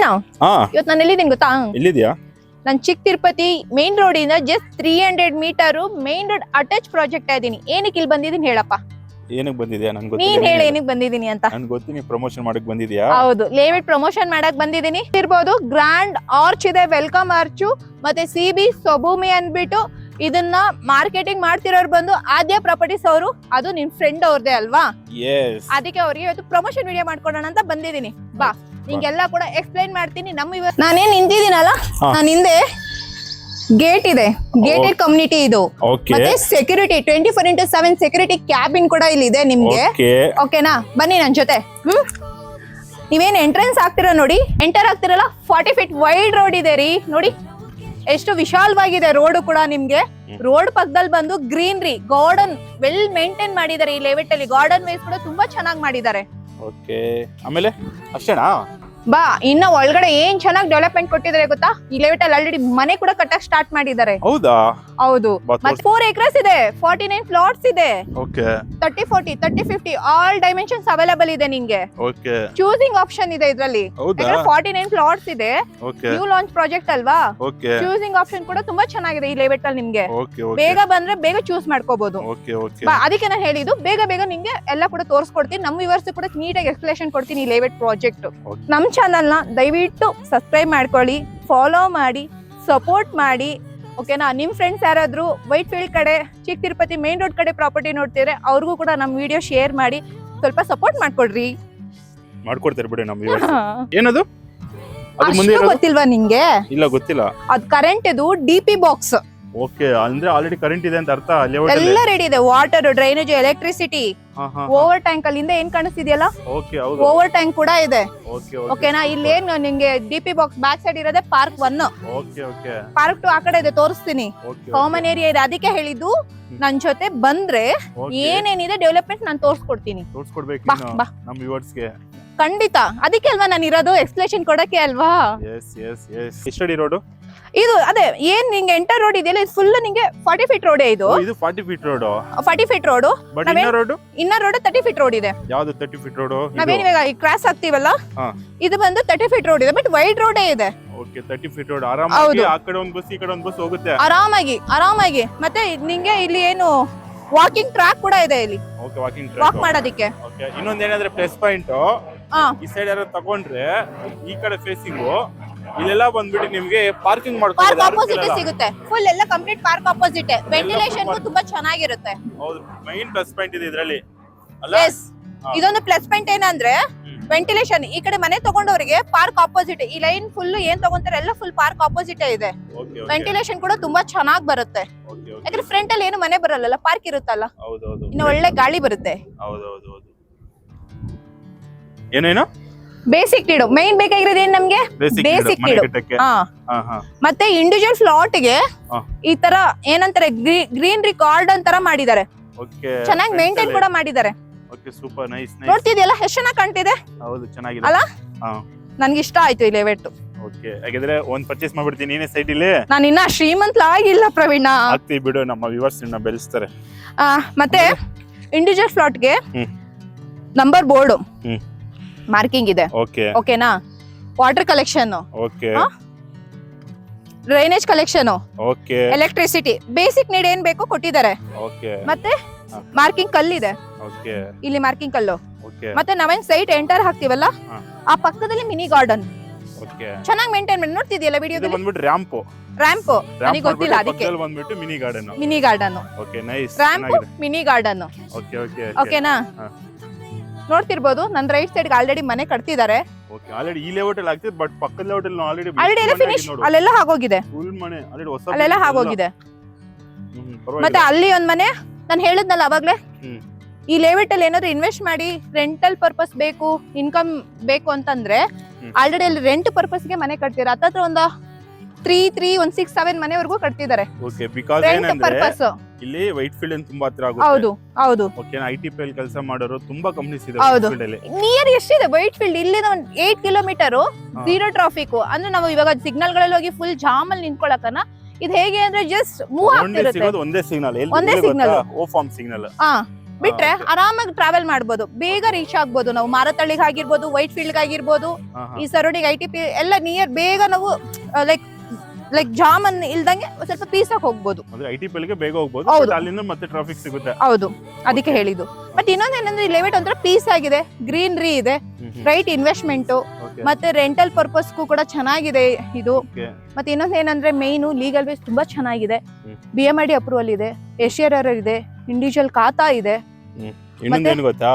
ಪ್ರವೀಣ ಇವತ್ತು ನಾನು ಎಲ್ಲಿದ್ದೀನಿ ಗೊತ್ತಾ? ಎಲ್ಲಿದ್ಯಾ? ನಾನು ಚಿಕ್ಕ ತಿರುಪತಿ ಮೇನ್ ರೋಡ್ ಇಂದ just 300 meter main road attach project ಇದೀನಿ. ಏನಕ್ಕೆ ಇಲ್ಲಿ ಬಂದಿದ್ದೀನಿ ಹೇಳಪ್ಪ? ಏನಕ್ಕೆ ಬಂದಿದ್ಯಾ? ನನ್ಗೆ ನೀನ್ ಹೇಳ ಏನಕ್ಕೆ ಬಂದಿದ್ದೀನಿ ಅಂತ. ನನ್ಗೆ ಗೊತ್ತಿ ನೀ ಪ್ರಮೋಷನ್ ಮಾಡಕ್ ಬಂದಿದ್ಯಾ? ಹೌದು, ಲೇಔಟ್ ಪ್ರಮೋಷನ್ ಮಾಡಕ್ ಬಂದಿದ್ದೀನಿ. ಇರ್ಬೋದು ಗ್ರ್ಯಾಂಡ್ ಆರ್ಚ್ ಇದೆ, ವೆಲ್ಕಮ್ ಆರ್ಚು, ಮತ್ತೆ CB ಸ್ವಭೂಮಿ ಅಂದ್ಬಿಟ್ಟು ಇದನ್ನ ಮಾರ್ಕೆಟಿಂಗ್ ಮಾಡ್ತಿರೋರು ಬಂದು ಆದ್ಯ ಪ್ರಾಪರ್ಟೀಸ್ ಅವರು. ಅದು ನಿನ್ ಫ್ರೆಂಡ್ ಅವ್ರದೇ ಅಲ್ವಾ? ಅದಕ್ಕೆ ಅವ್ರಿಗೆ ಇವತ್ತು ಪ್ರಮೋಷನ್ ವಿಡಿಯೋ ಮಾಡ್ಕೊಡೋಣ ಅಂತ ಬಂದಿದ್ದೀನಿ. ಬಾ, ನಿಂಗೆಲ್ಲ ಕೂಡ ಎಕ್ಸ್ಪ್ಲೈನ್ ಮಾಡ್ತೀನಿ. ನಾನೇನ್ ನಿಂತಿದ್ದೀನಲ್ಲ, ನಾನು ಹಿಂದೆ ಗೇಟ್ ಇದೆ, ಗೇಟೆಡ್ ಕಮ್ಯುನಿಟಿ ಇದು. ಮತ್ತೆ ಸೆಕ್ಯೂರಿಟಿ 24x7 ಸೆಕ್ಯೂರಿಟಿ ಕ್ಯಾಬಿನ್ ಕೂಡ ಇಲ್ಲಿ ಇದೆ ನಿಮ್ಗೆ. ಓಕೆನಾ? ಬನ್ನಿ ನನ್ ಜೊತೆ. ನೀವೇನ್ ಎಂಟ್ರೆನ್ಸ್ ಆಗ್ತಿರ ನೋಡಿ, ಎಂಟರ್ ಆಗ್ತಿರಲ್ಲ, 40 ಫೀಟ್ ವೈಡ್ ರೋಡ್ ಇದೆ ರೀ. ನೋಡಿ ಎಷ್ಟು ವಿಶಾಲವಾಗಿದೆ ರೋಡ್ ಕೂಡ. ನಿಮ್ಗೆ ರೋಡ್ ಪಕ್ಕದಲ್ಲಿ ಬಂದು ಗ್ರೀನರಿ, ಗಾರ್ಡನ್ ವೆಲ್ ಮೇಂಟೈನ್ ಮಾಡಿದ್ದಾರೆ. ಈ ಲೇಔಟ್ ಅಲ್ಲಿ ಗಾರ್ಡನ್ ವೇಸ್ ಕೂಡ ತುಂಬಾ ಚೆನ್ನಾಗಿ ಮಾಡಿದ್ದಾರೆ. ಓಕೆ, ಆಮೇಲೆ ಅಷ್ಟೇನಾ? ಬಾ, ಇನ್ನ ಒಳಗಡೆ ಏನ್ ಚೆನ್ನಾಗಿ ಡೆವಲಪ್ಮೆಂಟ್ ಕೊಟ್ಟಿದ್ದಾರೆ ಗೊತ್ತಾ? ಈ ಲೇಔಟ್ ಅಲ್ಲಿ ಆಲ್ರೆಡಿ ಮನೆ ಕೂಡ ಕಟ್ಟಕ್ ಸ್ಟಾರ್ಟ್ ಮಾಡಿದ್ದಾರೆ. ಹೌದಾ? ಹೌದು. ಮತ್ತೆ 4 acres ಇದೆ, 49 ಪ್ಲಾಟ್ಸ್ ಇದೆ. ಓಕೆ, 30, 40, 30, 50 ಆಲ್ ಡೈಮೆನ್ಷನ್ಸ್ ಅವೈಲೇಬಲ್ ಇದೆ ನಿಂಗೆ. ಓಕೆ, ಚೂಸಿಂಗ್ ಆಪ್ಷನ್ ಇದೆ ಇದ್ರಲ್ಲಿ. 49 ಪ್ಲಾಟ್ಸ್ ಇದೆ, ನ್ಯೂ ಲಾಂಚ್ ಪ್ರಾಜೆಕ್ಟ್ ಅಲ್ವಾ? ಚೂಸಿಂಗ್ ಆಪ್ಷನ್ ಕೂಡ ತುಂಬಾ ಚೆನ್ನಾಗಿದೆ ಈ ಲೇಔಟ್ ಅಲ್ಲಿ ನಿಮ್ಗೆ. ಬೇಗ ಬಂದ್ರೆ ಬೇಗ ಚೂಸ್ ಮಾಡ್ಕೋಬಹುದು. ಅದಕ್ಕೆ ನಾನು ಹೇಳಿದ್ದು ಬೇಗ ಬೇಗ ನಿಮ್ಗೆ ಎಲ್ಲ ಕೂಡ ತೋರಿಸ್ಕೊಡ್ತೀನಿ. ನಮ್ಮ ವ್ಯೂವರ್ಸ್ ಕೂಡ ನೀಟಾಗಿ ಎಕ್ಸ್ಪ್ಲೇಷನ್ ಕೊಡ್ತೀನಿ ಈ ಲೇಔಟ್ ಪ್ರಾಜೆಕ್ಟ್. ನಮ್ ಚಾನಲ್ ನ ದಯವಿಟ್ಟು ಸಬ್ಸ್ಕ್ರೈಬ್ ಮಾಡ್ಕೊಳ್ಳಿ, ಫಾಲೋ ಮಾಡಿ, ಸಪೋರ್ಟ್ ಮಾಡಿ. ಓಕೆನಾ? ನಿಮ್ ಫ್ರೆಂಡ್ಸ್ ಯಾರಾದ್ರೂ ವೈಟ್ ಫೀಲ್ಡ್ ಕಡೆ, ಚಿಕ್ಕ ತಿರುಪತಿ ಮೇನ್ ರೋಡ್ ಕಡೆ ಪ್ರಾಪರ್ಟಿ ನೋಡ್ತಿದ್ರೆ ಅವ್ರಿಗೂ ಕೂಡ ನಮ್ ವಿಡಿಯೋ ಶೇರ್ ಮಾಡಿ ಸ್ವಲ್ಪ ಸಪೋರ್ಟ್ ಮಾಡ್ಕೊಡ್ರಿ. ಮಾಡ್ಕೊಡ್ತಾರೆ ಬಿಡಿ ನಮ್ಮ ವ್ಯೂವರ್ಸ್. ಏನದು? ಗೊತ್ತಿಲ್ವಾ ನಿಂಗೆ? ಇಲ್ಲ, ಗೊತ್ತಿಲ್ಲ. ಅದು ಕರೆಂಟ್ ಇದು DP ಬಾಕ್ಸ್. ಓಕೆ, ಅಂದ್ರೆ ಆಲ್ರೆಡಿ ಕರೆಂಟ್ ಇದೆ ಅಂತ ಅರ್ಥ. ಎಲ್ಲ ರೆಡಿ ಇದೆ, water, drainage, electricity, over tank. ಅಲ್ಲಿಂದ ಏನ್ ಕಾಣಿಸ್ತಿದೆಯಲ್ಲ, ಓವರ್ ಟ್ಯಾಂಕ್ ಕೂಡ ಇದೆ. ಓಕೆನಾ? ಇಲ್ಲಿ ಏನ್ ನಿಂಗೆ DP ಬಾಕ್ಸ್ ಬ್ಯಾಕ್ ಸೈಡ್ ಇರೋದೇ ಪಾರ್ಕ್ 1. ಪಾರ್ಕ್ 2 ಆ ಕಡೆ ಇದೆ, ತೋರಿಸ್ತೀನಿ. ಕಾಮನ್ ಏರಿಯಾ ಇದೆ. ಅದಕ್ಕೆ ಹೇಳಿದ್ದು ನನ್ ಜೊತೆ ಬಂದ್ರೆ ಏನೇನಿದೆ ಡೆವಲಪ್ಮೆಂಟ್ ನಾನು ತೋರಿಸ್ಕೊಡ್ತೀನಿ. ಖಂಡಿತ. ಅದಕ್ಕೆ ಅಲ್ವಾ ನಾನು ಇರೋದು, ಎಕ್ಸ್ಪ್ಲೇಷನ್ ಕೊಡಕ್ಕೆ ಅಲ್ವಾ? ಇದು ಅದೇ ಏನ್ ನಿಂಗೆ ಎಂಟರ್ ರೋಡ್ ಇದೆಯಲ್ಲ, ಇದು ಫುಲ್ ನಿಂಗೆ 40 ಫೀಟ್ ರೋಡ್. ಇದು 40 feet road. Inner road 30 feet road ಇದೆ. ಯಾವ್ದು 30 ಫೀಟ್ ರೋಡ್? ನಾವೇನ್ ಇವಾಗ ಕ್ರಾಸ್ ಆಗ್ತೀವಲ್ಲ, ಇದು ಬಂದು 30 ಫೀಟ್ ರೋಡ್ ಇದೆ, ಬಟ್ ವೈಡ್ ರೋಡ್ ಇದೆ. Okay, 30 feet road. ಆರಾಮಾಗಿ ಆ ಕಡೆ ಒಂದು ಬಸ್, ಈ ಕಡೆ ಒಂದು ಬಸ್ ಹೋಗುತ್ತೆ ಆರಾಮಾಗಿ. ಮತ್ತೆ ನಿಂಗೆ ಇಲ್ಲಿ ಏನು ವಾಕಿಂಗ್ ಟ್ರ್ಯಾಕ್ ಕೂಡ ಇದೆ ಇಲ್ಲಿ. ಓಕೆ, ವಾಕ್ ಮಾಡೋದಕ್ಕೆ. ಓಕೆ, ಇನ್ನೊಂದ್ ಏನಾದ್ರೆ ಪ್ಲಸ್ ಪಾಯಿಂಟ್, ಈ ಸೈಡ್ ಯಾರು ತಗೊಂಡ್ರೆ ಈ ಕಡೆ ಫೇಸಿಂಗ್ ಇಲ್ಲೆಲ್ಲ ಬಂದ್ಬಿಟ್ಟು ನಿಮ್ಗೆ ಪಾರ್ಕಿಂಗ್ ಪಾರ್ಕ್ ಆಪೋಸಿಟ್ ಸಿಗುತ್ತೆ. ಫುಲ್ ಎಲ್ಲ ಕಂಪ್ಲೀಟ್ ಪಾರ್ಕ್ ಆಪೋಸಿಟ್. ವೆಂಟಿಲೇಷನ್ ತುಂಬಾ ಚೆನ್ನಾಗಿರುತ್ತೆ. ಹೌದು, ಮೈನ್ ಪ್ಲಸ್ ಪಾಯಿಂಟ್ ಇದೆ ಇದರಲ್ಲಿ. ಎಸ್, ಇದೊಂದು ಪ್ಲಸ್ ಪಾಯಿಂಟ್ ಏನಂದ್ರೆ ವೆಂಟಿಲೇಷನ್. ಈ ಕಡೆ ಮನೆ ತಗೊಂಡವರಿಗೆ ಪಾರ್ಕ್ ಆಪೋಸಿಟ್, ಈ ಲೈನ್ ಫುಲ್ ಏನ್ ತಗೊಂತಾರೆ ಎಲ್ಲ ಫುಲ್ ಪಾರ್ಕ್ ಆಪೋಸಿಟ್ ಇದೆ. ವೆಂಟಿಲೇಷನ್ ಕೂಡ ತುಂಬಾ ಚೆನ್ನಾಗಿ ಬರುತ್ತೆ. ಯಾಕಂದ್ರೆ ಫ್ರಂಟ್ ಅಲ್ಲಿ ಏನು ಮನೆ ಬರಲ್ಲ, ಪಾರ್ಕ್ ಇರುತ್ತಲ್ಲ, ಇನ್ನು ಒಳ್ಳೆ ಗಾಳಿ ಬರುತ್ತೆ. ಏನೇನು ಬೇಸಿಕ್ ನೀಡು, ಮೈನ್ ಬೇಕಾಗಿರೋದು ಏನ್ ನಮ್ಗೆ? ಬೇಸಿಕ್ ನೀಡು. ಮತ್ತೆ ಇಂಡಿವಿಜುವಲ್ ಫ್ಲಾಟ್ ಗೆ ಈ ತರ ಏನಂತಾರೆ, ಗ್ರೀನರಿ ಗಾರ್ಡನ್ ತರ ಮಾಡಿದ್ದಾರೆ. ಚೆನ್ನಾಗಿ ಮೇಂಟೈನ್ ಕೂಡ ಮಾಡಿದ್ದಾರೆ. ನೋಡ್ತಿದ್ಯಲ್ಲ ಎಷ್ಟು ಚೆನ್ನಾಗಿ ಕಾಣ್ತಿದೆ ಅಲ್ಲ? ನನ್ಗೆ ಇಷ್ಟ ಆಯ್ತು ಈ ಲೇಔಟ್. ಒಂದ್ ಪರ್ಚೇಸ್ ಮಾಡ್ಬಿಡ್ತೀನಿ. ನೀನೇ ಸೈಟ್ ಇಲ್ಲಿ. ನಾನು ಇನ್ನ ಶ್ರೀಮಂತ ಆಗಿಲ್ಲ ಪ್ರವೀಣ. ಆಗ್ತೀವಿ ಬಿಡು, ನಮ್ಮ ವ್ಯೂವರ್ಸ್ ಬೆಳೆಸ್ತಾರೆ. ಮತ್ತೆ ಇಂಡಿವಿಜುವಲ್ ಫ್ಲಾಟ್ ಗೆ ನಂಬರ್ ಬೋರ್ಡ್ ಮಾರ್ಕಿಂಗ್ ಇದೆ. ಓಕೆನಾ? Water collection, drainage collection, electricity, basic need ಏನ್ ಬೇಕೋ ಕೊಟ್ಟಿದ್ದಾರೆ. ಮತ್ತೆ ಮಾರ್ಕಿಂಗ್ ಕಲ್ಲಿದೆ ಇಲ್ಲಿ, ಮಾರ್ಕಿಂಗ್ ಕಲ್ಲು. ಮತ್ತೆ ನಾವೇನ್ ಸೈಟ್ ಎಂಟರ್ ಹಾಕ್ತಿವಲ್ಲ, ಆ ಪಕ್ಕದಲ್ಲಿ ಮಿನಿ ಗಾರ್ಡನ್ ಚೆನ್ನಾಗಿ ಮೇಂಟೈನ್ ಮಾಡಿ. ನೋಡ್ತಿದ್ಯಲ್ಲ ವಿಡಿಯೋದಲ್ಲಿ ರ್ಯಾಂಪ್, ನನಗೆ ಗೊತ್ತಿಲ್ಲ ಅದಕ್ಕೆ. Mini garden, ramp, mini garden. ಓಕೆನಾ? ನೋಡ್ತಿರ್ಬೋದು, ನನ್ ರೈಟ್ ಸೈಡ್ ಆಲ್ರೆಡಿ ಮನೆ ಕಟ್ತಿದ್ದಾರೆ. ಅಲ್ಲೆಲ್ಲ ಆಗೋಗಿದೆ. ಮತ್ತೆ ಅಲ್ಲಿ ಒಂದ್ ಮನೆ ನಾನು ಹೇಳಿದ್ನಲ್ಲ ಅವಾಗ್ಲೇ, ಈ ಲೇಔಟ್ ಅಲ್ಲಿ ಏನಾದ್ರು ಇನ್ವೆಸ್ಟ್ ಮಾಡಿ ರೆಂಟಲ್ ಪರ್ಪಸ್ ಬೇಕು, ಇನ್ಕಮ್ ಬೇಕು ಅಂತಂದ್ರೆ ಆಲ್ರೆಡಿ ಅಲ್ಲಿ ರೆಂಟ್ ಪರ್ಪಸ್ ಗೆ ಮನೆ ಕಟ್ತಿದ್ದಾರೆ. ಹತ್ತತ್ರ ಒಂದು 167 ಮನೆವರೆಗೂ ಕಟ್ತಿದ್ದಾರೆ. ಇಲ್ಲಿ ವೈಟ್ ಫೀಲ್ಡ್ ತುಂಬಾ ಹತ್ರ ಆಗುತ್ತೆ. ಹೌದು ಹೌದು. ಓಕೆ, ITP ಅಲ್ಲಿ ಕೆಲಸ ಮಾಡೋರು ತುಂಬಾ ಕಂಪನೀಸ್ ಇದೆ ವೈಟ್ ಫೀಲ್ಡ್ ಅಲ್ಲಿ. ನಿಯರ್ ಎಷ್ಟಿದೆ ವೈಟ್ ಫೀಲ್ಡ್? ಇಲ್ಲಿಂದ 8 ಕಿಲೋಮೀಟರ್, 0 ಟ್ರಾಫಿಕ್. ಅಂದ್ರೆ ನಾವು ಇವಾಗ ಸಿಗ್ನಲ್ ಗಳಲ್ಲಿ ಹೋಗಿ ಫುಲ್ ಜಾಮ್ ಅಲ್ಲಿ ನಿಂತ್ಕೊಳ್ಳಕನ, ಇದು ಹೇಗೆ ಅಂದ್ರೆ ಜಸ್ಟ್ ಮೂವ್ ಆಗ್ತಿರುತ್ತೆ. ಒಂದೇ ಸಿಗ್ನಲ್, ಓ ಫಾರ್ಮ್ ಸಿಗ್ನಲ್. ಬಿಟ್ರೆ ಆರಾಮಾಗಿ ಟ್ರಾವೆಲ್ ಮಾಡ್ಬೋದು, ಬೇಗ ರೀಚ್ ಆಗ್ಬೋದು. ನಾವು ಮಾರತಳ್ಳಿಗೆ ಆಗಿರ್ಬೋದು, ವೈಟ್ ಫೀಲ್ಡ್ ಆಗಿರ್ಬೋದು, ಈ ಸರೌಂಡಿಂಗ್ ITP ಎಲ್ಲ ನಿಯರ್, ಬೇಗ ನಾವು ಲೈಕ್ ಜಾಮ್ ಇಲ್ದಂಗೆ ಸ್ವಲ್ಪ ಪೀಸ್ ಆಗಿ ಹೋಗ್ಬೋದು. ಅಂದ್ರೆ ITP ಗೆ ಬೇಗ ಹೋಗ್ಬೋದು, ಅಲ್ಲಿಂದ ಮತ್ತೆ ಟ್ರಾಫಿಕ್ ಸಿಗುತ್ತೆ. ಹೌದು, ಅದಕ್ಕೆ ಹೇಳಿದ್ದು. ಮತ್ತೆ ಇನ್ನೊಂದೇನಂದ್ರೆ ಲೆವೆಟ್ ಒಂಥರ ಪೀಸ್ ಆಗಿದೆ, ಗ್ರೀನರಿ ಇದೆ, ರೈಟ್ ಇನ್ವೆಸ್ಟ್ಮೆಂಟ್, ಮತ್ತೆ ರೆಂಟಲ್ ಪರ್ಪಸ್ಗೂ ಕೂಡ ಚೆನ್ನಾಗಿದೆ ಇದು. ಮತ್ತೆ ಇನ್ನೊಂದೇನಂದ್ರೆ ಮೇಯ್ನು ಲೀಗಲ್ ಬೇಸ್ ತುಂಬಾ ಚೆನ್ನಾಗಿದೆ. BMID ಅಪ್ರೂವಲ್ ಇದೆ, SRR ಇದೆ, ಇಂಡಿವಿಜುವಲ್ ಖಾತಾ ಇದೆ. ಇನ್ನೊಂದೇನು ಗೊತ್ತಾ,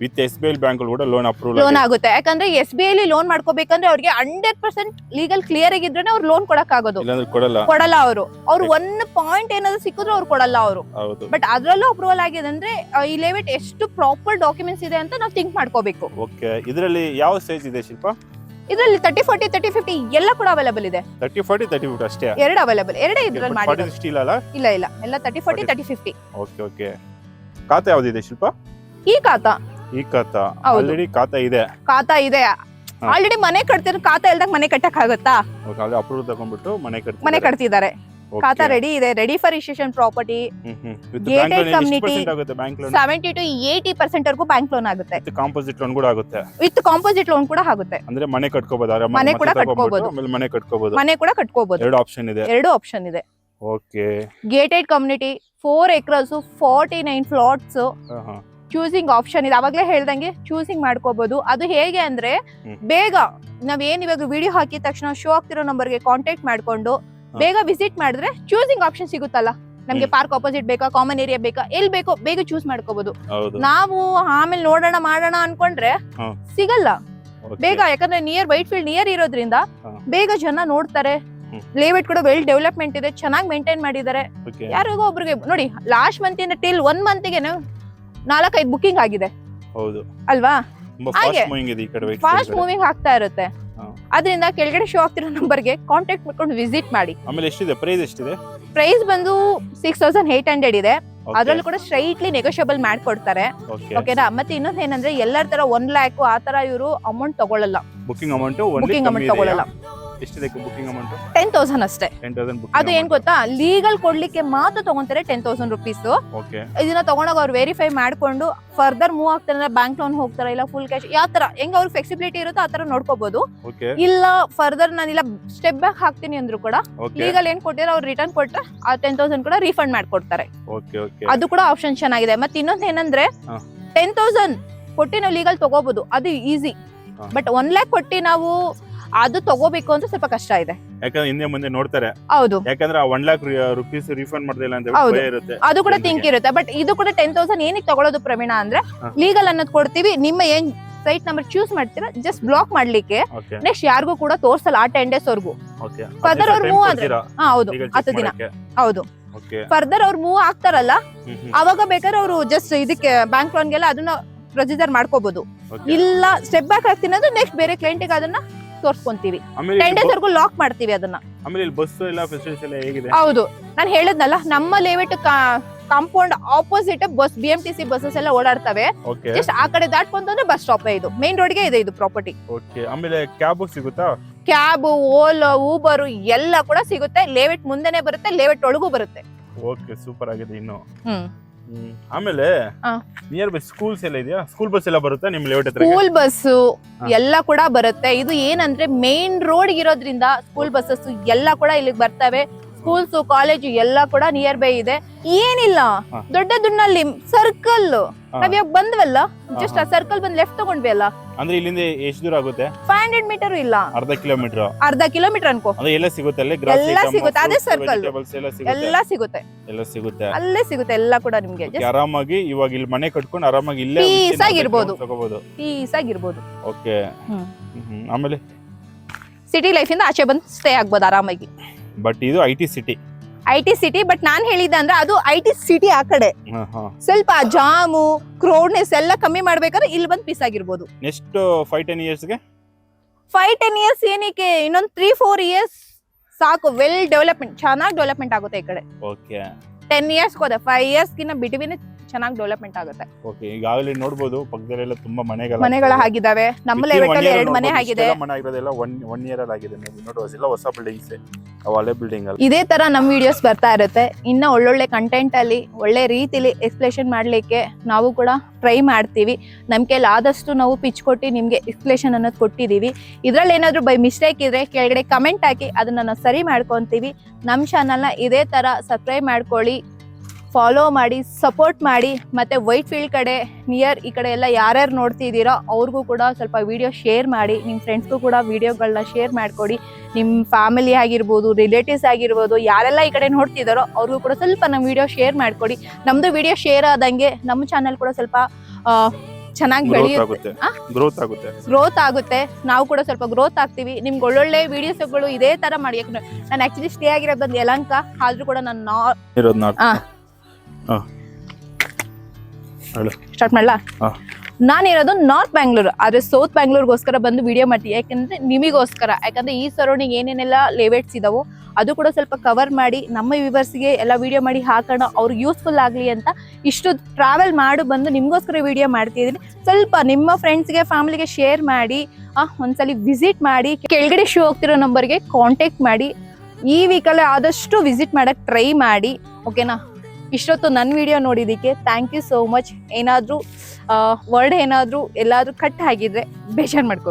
ವಿತ್ SBI ಬ್ಯಾಂಕ್ ಕೂಡ ಲೋನ್ ಆಗುತ್ತೆ. ಯಾಕಂದ್ರೆ SBI ಲೋನ್ ಮಾಡ್ಕೋಬೇಕಂದ್ರೆ ಅವ್ರಿಗೆ 100% ಲೀಗಲ್ ಕ್ಲಿಯರ್ ಆಗಿದ್ರೆ ಅವ್ರು ಲೋನ್ ಕೊಡಕ್ ಆಗೋದು. ಕೊಡಲ್ಲ ಅವರು ಒನ್ ಪಾಯಿಂಟ್ ಏನಾದ್ರು ಸಿಕ್ಕಿದ್ರು ಅವ್ರು ಕೊಡಲ್ಲ ಅವರು. ಬಟ್ ಅದ್ರಲ್ಲೂ ಅಪ್ರೂವಲ್ ಆಗಿದೆ ಅಂದ್ರೆ ಈ ಲೆವೆಟ್ ಎಷ್ಟು ಪ್ರಾಪರ್ ಡಾಕ್ಯುಮೆಂಟ್ಸ್ ಇದೆ ಅಂತ ನಾವು ಥಿಂಕ್ ಮಾಡ್ಕೋಬೇಕು. ಇದರಲ್ಲಿ ಯಾವ ಸೈಜ್ ಇದೆ ಶಿಲ್ಪ? ಇದರಲ್ಲಿ 30, 40, 30, 50 ಎಲ್ಲ ಕೂಡ ಅವೈಲೇಬಲ್ ಇದೆ. 30, 40, 30, 50 ಅಷ್ಟೇ ಎರಡು ಅವೈಲೇಬಲ್, ಎರಡೇ ಇದ್ರಲ್ಲಿ ಮಾಡಿರೋದು. ಸ್ಟೀಲ್ ಅಲ್ಲ? ಇಲ್ಲ ಎಲ್ಲ 30, 40, 30, 50. ಓಕೆ. ಖಾತಾ ಯಾವ್ದಿದೆ ಶಿಲ್ಪ? ಈ ಖಾತಾ ಆಲ್ರೆಡಿ ಖಾತಾ ಇದೆ. ಆಲ್ರೆಡಿ ಮನೆ ಕಟ್ತಿರೋ, ಖಾತಾ ಇಲ್ದಾಗ ಮನೆ ಕಟ್ಟಕ್ ಆಗುತ್ತಾ? ಅಪ್ರೂವ್ ತಗೊಂಡ್ಬಿಟ್ಟು ಮನೆ ಕಟ್ತಿದ್ದಾರೆ. ಖಾತಾ ರೆಡಿ ಇದೆ, ready for registration property. Gated community 70 to 80% ವರೆಗೂ ಬ್ಯಾಂಕ್ ಲೋನ್ ಆಗುತ್ತೆ. ಕಾಂಪೋಸಿಟ್ ಲೋನ್ ಕೂಡ ಆಗುತ್ತೆ. ವಿತ್ ಕಾಂಪೋಸಿಟ್ ಲೋನ್ ಕೂಡ ಆಗುತ್ತೆ. ಅಂದ್ರೆ ಮನೆ ಕಟ್ಕೋಬಹುದು, ಮನೆ ಕೂಡ ಕಟ್ಕೋಬಹುದು. ಎರಡು ಆಪ್ಷನ್ ಇದೆ. Okay. Gated community 4 acres 49 flats. Choosing option ಇದೆ, ಅವಾಗ್ಲೇ ಹೇಳ್ದಂಗೆ ಚೂಸಿಂಗ್ ಮಾಡ್ಕೋಬಹುದು. ಅದು ಹೇಗೆ ಅಂದ್ರೆ ಬೇಗ ನಾವೇನ್ ಇವಾಗ ವಿಡಿಯೋ ಹಾಕಿದ ತಕ್ಷಣ ಶೋ ಆಗ್ತಿರೋ ನಂಬರ್ಗೆ ಕಾಂಟ್ಯಾಕ್ಟ್ ಮಾಡ್ಕೊಂಡು ಬೇಗ ವಿಸಿಟ್ ಮಾಡಿದ್ರೆ ಚೂಸಿಂಗ್ ಆಪ್ಷನ್ ಸಿಗುತ್ತಲ್ಲ. ನಮ್ಗೆ ಪಾರ್ಕ್ ಆಪೋಸಿಟ್ ಬೇಕಾ, ಕಾಮನ್ ಏರಿಯಾ ಬೇಕಾ, ಎಲ್ಲಿ ಬೇಕೋ ಬೇಗ ಚೂಸ್ ಮಾಡ್ಕೋಬಹುದು. ನಾವು ಆಮೇಲೆ ನೋಡೋಣ ಮಾಡೋಣ ಅನ್ಕೊಂಡ್ರೆ ಸಿಗಲ್ಲ ಬೇಗ. ಯಾಕಂದ್ರೆ ನಿಯರ್ ವೈಟ್ ಫೀಲ್ಡ್ ನಿಯರ್ ಇರೋದ್ರಿಂದ ಬೇಗ ಜನ ನೋಡ್ತಾರೆ. ಲೇಔಟ್ ಕೂಡ ವೆಲ್ ಡೆವಲಪ್ಮೆಂಟ್ ಇದೆ, ಚೆನ್ನಾಗಿ ಮೇಂಟೈನ್ ಮಾಡಿದ್ದಾರೆ. ಯಾರಿಗೋ ಒಬ್ರಿಗೆ ನೋಡಿ, ಲಾಸ್ಟ್ ಮಂತ್ ಇಂದ ಟಿಲ್ 1 month ಗೆ 4-5 ಬುಕಿಂಗ್ ಆಗಿದೆ ಅಲ್ವಾ? ಹಾಗೆ ಫಾಸ್ಟ್ ಮೂವಿಂಗ್ ಆಗ್ತಾ ಇರುತ್ತೆ. ಅದರಿಂದ ಕೆಳಗಡೆ ಶೋ ಆಗ್ತಿರೋ ನಂಬರ್ಗೆ ಕಾಂಟ್ಯಾಕ್ಟ್ ಮಾಡ್ಕೊಂಡು ವಿಸಿಟ್ ಮಾಡಿ. ಆಮೇಲೆ ಎಷ್ಟಿದೆ ಪ್ರೈಸ್? ಎಷ್ಟಿದೆ ಪ್ರೈಸ್ ಬಂದು 6800 ಇದೆ. ಅದ್ರಲ್ಲೂ ಕೂಡ ಸ್ಟ್ರೈಟ್ಲಿ ನೆಗೋಷಿಯಬಲ್ ಮಾಡ್ಕೊಡ್ತಾರೆ. ಓಕೆನಾ? ಮತ್ತೆ ಇನ್ನೊಂದ್ ಏನಂದ್ರೆ ಎಲ್ಲರ ತರ 1 lakh ಆ ತರ ಇವರು ಅಮೌಂಟ್ ತಗೊಳ್ಳಲ್ಲ. ಬುಕಿಂಗ್ ಅಮೌಂಟ್ ತಗೊಳ್ಳಲ್ಲ. ಎಷ್ಟಿದೆ ಬುಕಿಂಗ್ ಅಮೌಂಟ್? 10,000 ಅಷ್ಟೇ. ಅದು ಏನ್ ಗೊತ್ತಾ, ಲೀಗಲ್ ಕೊಡ್ಲಿಕ್ಕೆ ಮಾತ್ರ ತಗೊಂತಾರೆ 10,000 rupees. ಇದನ್ನ ತಗೊಂಡಾಗ ಅವ್ರು ವೆರಿಫೈ ಮಾಡ್ಕೊಂಡು ಫರ್ದರ್ ಮೂವ್ ಆಗ್ತಾರೆ, ಬ್ಯಾಂಕ್ ಲೋನ್ ಹೋಗ್ತಾರ, ಇಲ್ಲ ಫುಲ್ ಕ್ಯಾಶ್, ಯಾವ ತರ ಹೆಂಗ್ ಅವ್ರಿಗೆ ಫ್ಲೆಕ್ಸಿಬಿಲಿಟಿ ಇರುತ್ತೋ ಆ ತರ ನೋಡ್ಕೋಬಹುದು. ಇಲ್ಲ ಫರ್ದರ್ ನಾನಿಲ್ಲ ಸ್ಟೆಪ್ ಬ್ಯಾಕ್ ಹಾಕ್ತೀನಿ ಅಂದ್ರು ಕೂಡ ಲೀಗಲ್ ಏನ್ ಕೊಟ್ಟಿರೋ ಅವ್ರು ರಿಟರ್ನ್ ಕೊಟ್ರೆ ಆ 10,000 ಕೂಡ ರೀಫಂಡ್ ಮಾಡ್ಕೊಡ್ತಾರೆ. ಅದು ಕೂಡ ಆಪ್ಷನ್ ಚೆನ್ನಾಗಿದೆ. ಮತ್ತೆ ಇನ್ನೊಂದ್ ಏನಂದ್ರೆ 10,000 ಕೊಟ್ಟಿ ನಾವು ಲೀಗಲ್ ತಗೋಬಹುದು, ಅದು ಈಸಿ. ಬಟ್ 1 lakh ಕೊಟ್ಟಿ ನಾವು ಅದು ತಗೋಬೇಕು ಅಂತ ಸ್ವಲ್ಪ ಕಷ್ಟ ಇದೆ. ಯಾಕಂದ್ರೆ ಹಿಂದೆ ಮುಂದೆ ನೋಡ್ತಾರೆ. ಹೌದು, ಯಾಕಂದ್ರೆ 1 lakh rupees ರೀಫಂಡ್ ಮಾಡ್ದಿಲ್ಲ ಅಂತ ಭಯ ಇರುತ್ತೆ. ಅದು ಕೂಡ ಥಿಂಕ್ ಇರುತ್ತೆ. ಬಟ್ ಇದು ಕೂಡ 10,000 ಏನಕ್ಕೆ ತಗೊಳ್ಳೋದು ಪ್ರವೀಣ ಅಂದ್ರೆ ಲೀಗಲ್ ಅನ್ನೋದು ಕೊಡ್ತೀವಿ. ನಿಮ್ಮ ಏನ್ ಸೈಟ್ ನಂಬರ್ ಚೂಸ್ ಮಾಡ್ತೀರಾ ಜಸ್ಟ್ ಬ್ಲಾಕ್ ಮಾಡ್ಲಿಕ್ಕೆ, ನೆಕ್ಸ್ಟ್ ಯಾರಿಗೂ ಕೂಡ ತೋರ್ಸಲ್ಲ ಆ 10 days ವರ್ಗೂ. ಫರ್ದರ್ ಅವ್ರು ಮೂವ್ ಆದ್ರೆ ಹೌದು 10 ದಿನ. ಹೌದು, ಫರ್ದರ್ ಅವ್ರು ಮೂವ್ ಆಗ್ತಾರಲ್ಲ ಅವಾಗ ಬೇಕಾದ್ರೆ ಅವರು ಜಸ್ಟ್ ಇದಕ್ಕೆ ಬ್ಯಾಂಕ್ ಲೋನ್ಗೆಲ್ಲ ಅದನ್ನ ಪ್ರೊಸೀಜರ್ ಮಾಡ್ಕೋಬಹುದು. ಇಲ್ಲ ಸ್ಟೆಪ್ ಬ್ಯಾಕ್ ಆಗ್ತೀನಿ ಅಂದ್ರೆ ನೆಕ್ಸ್ಟ್ ಬೇರೆ ಕ್ಲೈಂಟಿಗೆ ಅದನ್ನ ತೋರ್ಸ್ಕೊಂತೀವಿ. 10 days ವರ್ಗೂ ಲಾಕ್ ಮಾಡ್ತೀವಿ ಅದನ್ನ. ಹೌದು, ನಾನು ಹೇಳದ್ನಲ್ಲ, ನಮ್ಮ layout compound opposite bus BMTC buses ಎಲ್ಲ ಓಡಾಡ್ತವೆ. ಜಸ್ಟ್ ಆ ಕಡೆ ದಾಟ್ಕೊಂಡ್ರೆ ಬಸ್ ಸ್ಟಾಪ್ ಇದು, ಮೇನ್ ರೋಡ್ಗೆ ಇದೆ ಇದು ಪ್ರಾಪರ್ಟಿ. ಆಮೇಲೆ ಕ್ಯಾಬ್ ಸಿಗುತ್ತಾ? ಕ್ಯಾಬ್, ಓಲೋ, ಊಬರ್ ಎಲ್ಲ ಕೂಡ ಸಿಗುತ್ತೆ. ಲೇಔಟ್ ಮುಂದೆನೆ ಬರುತ್ತೆ, ಲೇಔಟ್ ಒಳಗೂ ಬರುತ್ತೆ. ಓಕೆ, ಸೂಪರ್ ಆಗಿದೆ. ಇನ್ನು ಆಮೇಲೆ ನಿಯರ್ ಬೈ ಸ್ಕೂಲ್ಸ್ ಎಲ್ಲ ಇದೆಯಾ? ಸ್ಕೂಲ್ ಬಸ್ ಎಲ್ಲ ಬರುತ್ತೆ ನಿಮ್ಮ ಲೇಔಟ್ ಹತ್ರ? ಸ್ಕೂಲ್ ಬಸ್ ಎಲ್ಲ ಕೂಡ ಬರುತ್ತೆ. ಇದು ಏನಂದ್ರೆ ಮೇನ್ ರೋಡ್ ಇರೋದ್ರಿಂದ ಸ್ಕೂಲ್ ಬಸ್ಸಸ್ ಎಲ್ಲ ಕೂಡ ಇಲ್ಲಿಗೆ ಬರ್ತವೆ. ಸ್ಕೂಲ್ಸ್, ಕಾಲೇಜು ಎಲ್ಲ ಕೂಡ ನಿಯರ್ ಬೈ ಇದೆ. ಏನಿಲ್ಲ, ದೊಡ್ಡ ದುಡ್ನಲ್ಲಿ ಸರ್ಕಲ್ ನಾವ್ ಇವಾಗ ಬಂದ್ವಲ್ಲ, ಜಸ್ಟ್ ಆ ಸರ್ಕಲ್ ಬಂದ್ ಲೆಫ್ಟ್ ತಗೊಂಡ್ವಿ ಅಲ್ಲ, ಅಂದ್ರೆ ಇಲ್ಲಿಂದ ಎಷ್ಟು ದೂರ ಆಗುತ್ತೆ? 500 ಮೀಟರ್ ಇಲ್ಲ, ಅರ್ಧ ಕಿಲೋಮೀಟರ್ ಅನ್ಕೋ. ಎಲ್ಲ ಸಿಗುತ್ತೆ ಅಲ್ಲೇ, ಎಲ್ಲ ಸಿಗುತ್ತೆ. ಅದೇ ಸರ್ಕಲ್ ಎಲ್ಲ ಸಿಗುತ್ತೆ, ಅಲ್ಲೇ ಸಿಗುತ್ತೆ ಎಲ್ಲ ಕೂಡ ನಿಮ್ಗೆ. ಆರಾಮಾಗಿ ಇವಾಗ ಇಲ್ಲಿ ಮನೆ ಕಟ್ಕೊಂಡು ಆರಾಮಾಗಿ ಇಲ್ಲೇ ಪೀಸ್ ಆಗಿರ್ಬೋದು. ಓಕೆ. ಆಮೇಲೆ ಸಿಟಿ ಲೈಫ್ ಇಂದ ಆಚೆ ಬಂದು ಸ್ಟೇ ಆಗ್ಬೋದು ಆರಾಮಾಗಿ. ಬಟ್ ಇದು IT ಸಿಟಿ. ಬಟ್ ನಾನ್ ಹೇಳಿದ್ದೆ ಅಂದ್ರೆ ಅದು IT ಸಿಟಿ ಆ ಕಡೆ ಸ್ವಲ್ಪ ಜಾಮು ಕ್ರೌಡ್ನೆಸ್ ಎಲ್ಲ ಕಮ್ಮಿ ಮಾಡ್ಬೇಕಾದ್ರೆ ಇಲ್ಲಿ ಬಂದು ಪೀಸ್ ಆಗಿರ್ಬೋದು. ನೆಕ್ಸ್ಟ್ 5-10 yearsಗೆ 5-10 years ಏನಕ್ಕೆ, ಇನ್ನೊಂದು 3-4 years ಸಾಕು. ವೆಲ್ ಡೆವಲಪ್ಮೆಂಟ್, ಚೆನ್ನಾಗಿ ಡೆವಲಪ್ಮೆಂಟ್ ಆಗುತ್ತೆ ಈ ಕಡೆ. 10 years ಹೋದೆ, 5 years ಗಿನ್ನ ಬಿಟ್ವೀನ್ ಚೆನ್ನಾಗಿ ಡೆವಲಪ್ಮೆಂಟ್ ಆಗುತ್ತೆ. ಓಕೆ, ಈಗಾಗಲೇ ನೋಡ್ಬೋದು ಪಕ್ಕದಲ್ಲೆಲ್ಲ ತುಂಬಾ ಮನೆಗಳ ಆಗಿದಾವೆ. ನಮ್ಮ ಲೆವೆಲ್ ಅಲ್ಲಿ 2 ಮನೆ ಆಗಿದೆ. ಮನೆ ಆಗಿರೋದೆಲ್ಲ ಒನ್ ಇಯರ್ ಅಲ್ಲಿ ಆಗಿದೆ. ನೋಡುವ ಎಲ್ಲ ಹೊಸ ಬಿಲ್ಡಿಂಗ್ಸ್, ಹಳೆ ಬಿಲ್ಡಿಂಗ್ ಅಲ್ಲಿ. ಇದೇ ತರ ನಮ್ ವಿಡಿಯೋಸ್ ಬರ್ತಾ ಇರುತ್ತೆ. ಇನ್ನ ಒಳ್ಳೊಳ್ಳೆ ಕಂಟೆಂಟ್ ಅಲ್ಲಿ ಒಳ್ಳೆ ರೀತಿಲಿ ಎಕ್ಸ್ಪ್ಲೇಷನ್ ಮಾಡ್ಲಿಕ್ಕೆ ನಾವು ಕೂಡ ಟ್ರೈ ಮಾಡ್ತೀವಿ. ನಮ್ ಕೈಲಿ ಆದಷ್ಟು ನಾವು ಪಿಚ್ ಕೊಟ್ಟು ನಿಮ್ಗೆ ಎಕ್ಸ್ಪ್ಲೇಷನ್ ಅನ್ನೋದು ಕೊಟ್ಟಿದೀವಿ. ಇದ್ರಲ್ಲಿ ಏನಾದ್ರು ಬೈ ಮಿಸ್ಟೇಕ್ ಇದ್ರೆ ಕೆಳಗಡೆ ಕಮೆಂಟ್ ಹಾಕಿ, ಅದನ್ನ ನಾವು ಸರಿ ಮಾಡ್ಕೊಂತೀವಿ. ನಮ್ಮ ಚಾನಲ್ನ ಇದೇ ತರ ಸಬ್ಸ್ಕ್ರೈಬ್ ಮಾಡ್ಕೊಳ್ಳಿ, ಫಾಲೋ ಮಾಡಿ, ಸಪೋರ್ಟ್ ಮಾಡಿ. ಮತ್ತೆ ವೈಟ್ ಫೀಲ್ಡ್ ಕಡೆ ನಿಯರ್ ಈ ಕಡೆ ಎಲ್ಲ ಯಾರ್ಯಾರು ನೋಡ್ತಿದ್ದೀರೋ ಅವ್ರಿಗೂ ಕೂಡ ಸ್ವಲ್ಪ ವಿಡಿಯೋ ಶೇರ್ ಮಾಡಿ. ನಿಮ್ಮ ಫ್ರೆಂಡ್ಸ್ಗೂ ಕೂಡ ವಿಡಿಯೋಗಳನ್ನ ಶೇರ್ ಮಾಡಿಕೊಡಿ. ನಿಮ್ಮ ಫ್ಯಾಮಿಲಿ ಆಗಿರ್ಬೋದು, ರಿಲೇಟಿವ್ಸ್ ಆಗಿರ್ಬೋದು, ಯಾರೆಲ್ಲ ಈ ಕಡೆ ನೋಡ್ತಿದ್ದಾರೋ ಅವ್ರಿಗೂ ಕೂಡ ಸ್ವಲ್ಪ ನಮ್ಮ ವಿಡಿಯೋ ಶೇರ್ ಮಾಡಿಕೊಡಿ. ನಮ್ಮದು ವಿಡಿಯೋ ಶೇರ್ ಆದಂಗೆ ನಮ್ಮ ಚಾನಲ್ ಕೂಡ ಸ್ವಲ್ಪ ಚೆನ್ನಾಗಿ ಬೆಳೆಯುತ್ತೆ, ಗ್ರೋತ್ ಆಗುತ್ತೆ. ನಾವು ಕೂಡ ಸ್ವಲ್ಪ ಗ್ರೋತ್ ಆಗ್ತೀವಿ. ನಿಮ್ಗೆ ಒಳ್ಳೊಳ್ಳೆ ವಿಡಿಯೋಸ್ಗಳು ಇದೇ ತರ ಮಾಡಿ. ನಾನು ಆಕ್ಚುಲಿ ಸ್ಟೇ ಆಗಿರೋದು ಬಂದು ಯಲಹಂಕ, ಆದ್ರೂ ಕೂಡ ನಾನು ಸ್ಟಾರ್ಟ್ ಮಾಡ್ಲಾ? ನಾನಿರೋದು ನಾರ್ತ್ ಬ್ಯಾಂಗ್ಳೂರ್, ಆದ್ರೆ ಸೌತ್ ಬ್ಯಾಂಗ್ಳೂರ್ಗೋಸ್ಕರ ಬಂದು ವಿಡಿಯೋ ಮಾಡ್ತೀವಿ. ಯಾಕಂದ್ರೆ ನಿಮಗೋಸ್ಕರ, ಯಾಕಂದ್ರೆ ಈ ಸರೌಂಡಿಂಗ್ ಏನೇನೆಲ್ಲ ಲೇಔಟ್ಸ್ ಇದಾವೋ ಅದು ಕೂಡ ಸ್ವಲ್ಪ ಕವರ್ ಮಾಡಿ ನಮ್ಮ ವ್ಯೂವರ್ಸ್ಗೆ ಎಲ್ಲ ವಿಡಿಯೋ ಮಾಡಿ ಹಾಕೋಣ, ಅವ್ರಿಗೆ ಯೂಸ್ಫುಲ್ ಆಗಲಿ ಅಂತ ಇಷ್ಟು ಟ್ರಾವೆಲ್ ಮಾಡಿ ಬಂದು ನಿಮಗೋಸ್ಕರ ವಿಡಿಯೋ ಮಾಡ್ತಿದ್ದೀನಿ. ಸ್ವಲ್ಪ ನಿಮ್ಮ ಫ್ರೆಂಡ್ಸ್ಗೆ, ಫ್ಯಾಮಿಲಿಗೆ ಶೇರ್ ಮಾಡಿ. ಒಂದ್ಸಲಿ ವಿಸಿಟ್ ಮಾಡಿ. ಕೆಳಗಡೆ ಶೋ ಹೋಗ್ತಿರೋ ನಂಬರ್ಗೆ ಕಾಂಟ್ಯಾಕ್ಟ್ ಮಾಡಿ. ಈ ವೀಕಲ್ಲಿ ಆದಷ್ಟು ವಿಸಿಟ್ ಮಾಡಕ್ಕೆ ಟ್ರೈ ಮಾಡಿ. ಓಕೆನಾ? ಇಷ್ಟೊತ್ತು ನನ್ನ ವಿಡಿಯೋ ನೋಡಿದ್ದಕ್ಕೆ ಥ್ಯಾಂಕ್ ಯು ಸೋ ಮಚ್. ಏನಾದರೂ ವರ್ಡ್ ಏನಾದರೂ ಎಲ್ಲಾದರೂ ಕಟ್ ಆಗಿದ್ರೆ ಬೇಜಾರು ಮಾಡ್ಕೊ.